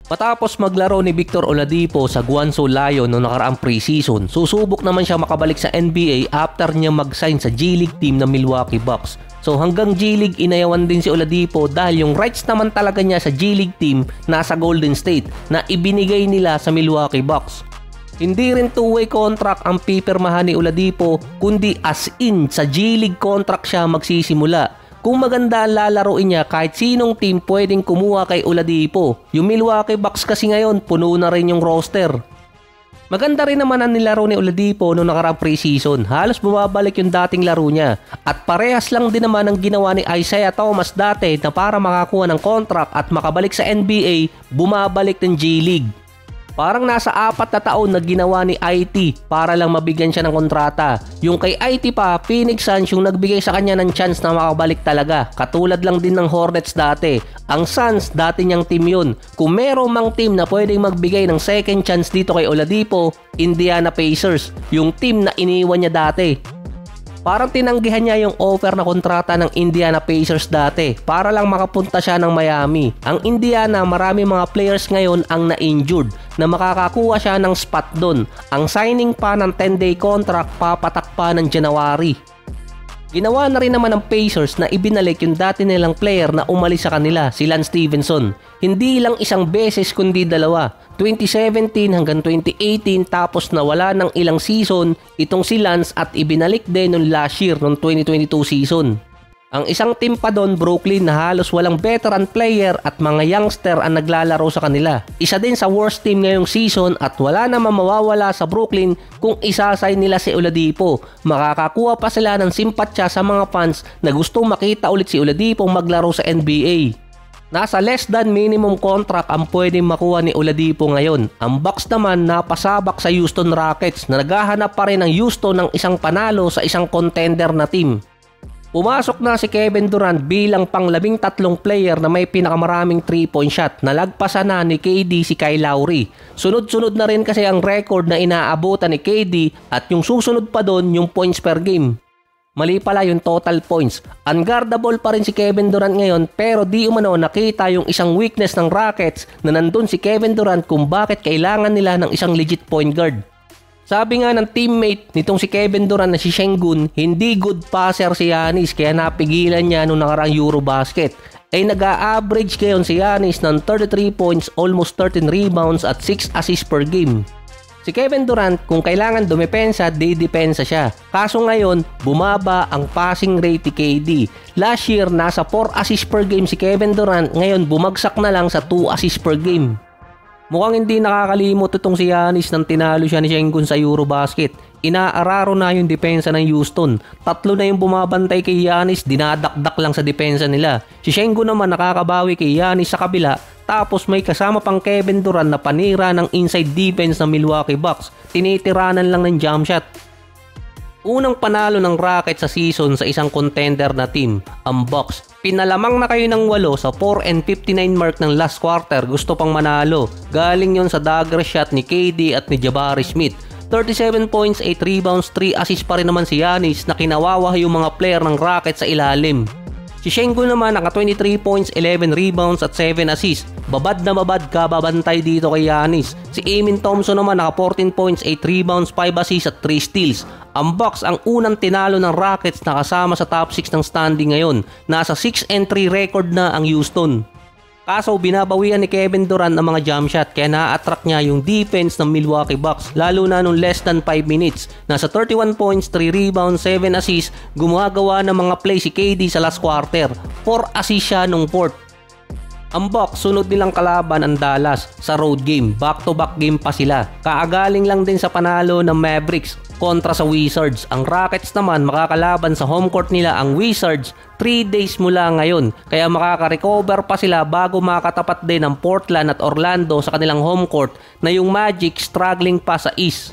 Matapos maglaro ni Victor Oladipo sa Guangzhou Lion noong nakaraang preseason, susubok naman siya makabalik sa NBA after niya mag-sign sa G-League team ng Milwaukee Bucks. So hanggang G-League inayawan din si Oladipo dahil yung rights naman talaga niya sa G-League team nasa Golden State na ibinigay nila sa Milwaukee Bucks. Hindi rin two-way contract ang pipirmahan ni Oladipo kundi as in sa G-League contract siya magsisimula. Kung maganda ang lalaroin niya, kahit sinong team pwedeng kumuha kay Oladipo. Yung Milwaukee Bucks kasi ngayon, puno na rin yung roster. Maganda rin naman ang nilaro ni Oladipo noong nakaraang preseason. Halos bumabalik yung dating laro niya. At parehas lang din naman ang ginawa ni Isaiah Thomas dati na para makakuha ng contract at makabalik sa NBA, bumabalik ng G-League. Parang nasa 4 na taon na ginawa ni IT para lang mabigyan siya ng kontrata. Yung kay IT pa, Phoenix Suns yung nagbigay sa kanya ng chance na makabalik talaga. Katulad lang din ng Hornets dati. Ang Suns, dati niyang team yun. Kung meron mang team na pwedeng magbigay ng second chance dito kay Oladipo, Indiana Pacers, yung team na iniwan niya dati. Parang tinanggihan niya yung offer na kontrata ng Indiana Pacers dati para lang makapunta siya ng Miami. Ang Indiana, marami mga players ngayon ang na-injured na makakakuha siya ng spot doon. Ang signing pa ng 10-day contract papatak pa ng January. Ginawa na rin naman ng Pacers na ibinalik yung dati nilang player na umalis sa kanila, si Lance Stephenson. Hindi lang isang beses kundi dalawa. 2017 hanggang 2018 tapos nawala ng ilang season itong si Lance at ibinalik din noong last year noong 2022 season. Ang isang team pa doon, Brooklyn, na halos walang veteran player at mga youngster ang naglalaro sa kanila. Isa din sa worst team ngayong season at wala namang mawawala sa Brooklyn kung isasay nila si Oladipo. Makakakuha pa sila ng simpatya sa mga fans na gustong makita ulit si Oladipo maglaro sa NBA. Nasa less than minimum contract ang pwedeng makuha ni Oladipo ngayon. Ang Bucks naman napasabak sa Houston Rockets na naghahanap pa rin ng Houston ng isang panalo sa isang contender na team. Pumasok na si Kevin Durant bilang pang-13 player na may pinakamaraming 3-point shot. Nalagpasan na ni KD si Kyle Lowry. Sunod-sunod na rin kasi ang record na inaabutan ni KD at yung susunod pa doon yung points per game. Mali pala yung total points. Unguardable pa rin si Kevin Durant ngayon pero di umano nakita yung isang weakness ng Rockets na nandun si Kevin Durant kung bakit kailangan nila ng isang legit point guard. Sabi nga ng teammate nitong si Kevin Durant na si Sengun, hindi good passer si Giannis kaya napigilan niya nung nakarang Eurobasket. Ay nag-a-average ngayon si Giannis ng 33 points, almost 13 rebounds at 6 assists per game. Si Kevin Durant kung kailangan dumepensa, didepensa siya. Kaso ngayon, bumaba ang passing rate ni KD. Last year, nasa 4 assists per game si Kevin Durant, ngayon bumagsak na lang sa 2 assists per game. Mukhang hindi nakakalimot itong si Giannis nang tinalo siya ni Sengun sa Eurobasket. Inaararo na yung depensa ng Houston. 3 na yung bumabantay kay Giannis, dinadakdak lang sa depensa nila. Si Sengun naman nakakabawi kay Giannis sa kabila. Tapos may kasama pang Kevin Durant na panira ng inside defense ng Milwaukee Bucks. Tinitiranan lang ng jump shot. Unang panalo ng Rockets sa season sa isang contender na team, ang Bucks. Pinalamang na kayo ng 8 sa 4-59 mark ng last quarter, gusto pang manalo. Galing yon sa dagger shot ni KD at ni Jabari Smith. 37 points, 8 rebounds, 3 assists pa rin naman si Giannis na kinawawa yung mga player ng Rockets sa ilalim. Si Sengun naman naka 23 points, 11 rebounds at 7 assists. Babad na babad ka babantay dito kay Giannis. Si Amin Thompson naman naka 14 points, 8 rebounds, 5 assists at 3 steals. Ang Bucks ang unang tinalo ng Rockets na kasama sa top 6 ng standing ngayon. Nasa 6-3 record na ang Houston. Kaso binabawian ni Kevin Durant ang mga jump shot kaya na-attract niya yung defense ng Milwaukee Bucks lalo na nung less than 5 minutes. Nasa 31 points, 3 rebounds, 7 assists, gumagawa ng mga play si KD sa last quarter. 4 assists siya nung fourth. Ang Bucks sunod nilang kalaban ang Dallas sa road game. Back-to-back game pa sila. Kaagaling lang din sa panalo ng Mavericks kontra sa Wizards. Ang Rockets naman makakalaban sa home court nila ang Wizards 3 days mula ngayon. Kaya makaka-recover pa sila bago makatapat din ang Portland at Orlando sa kanilang home court na yung Magic struggling pa sa East.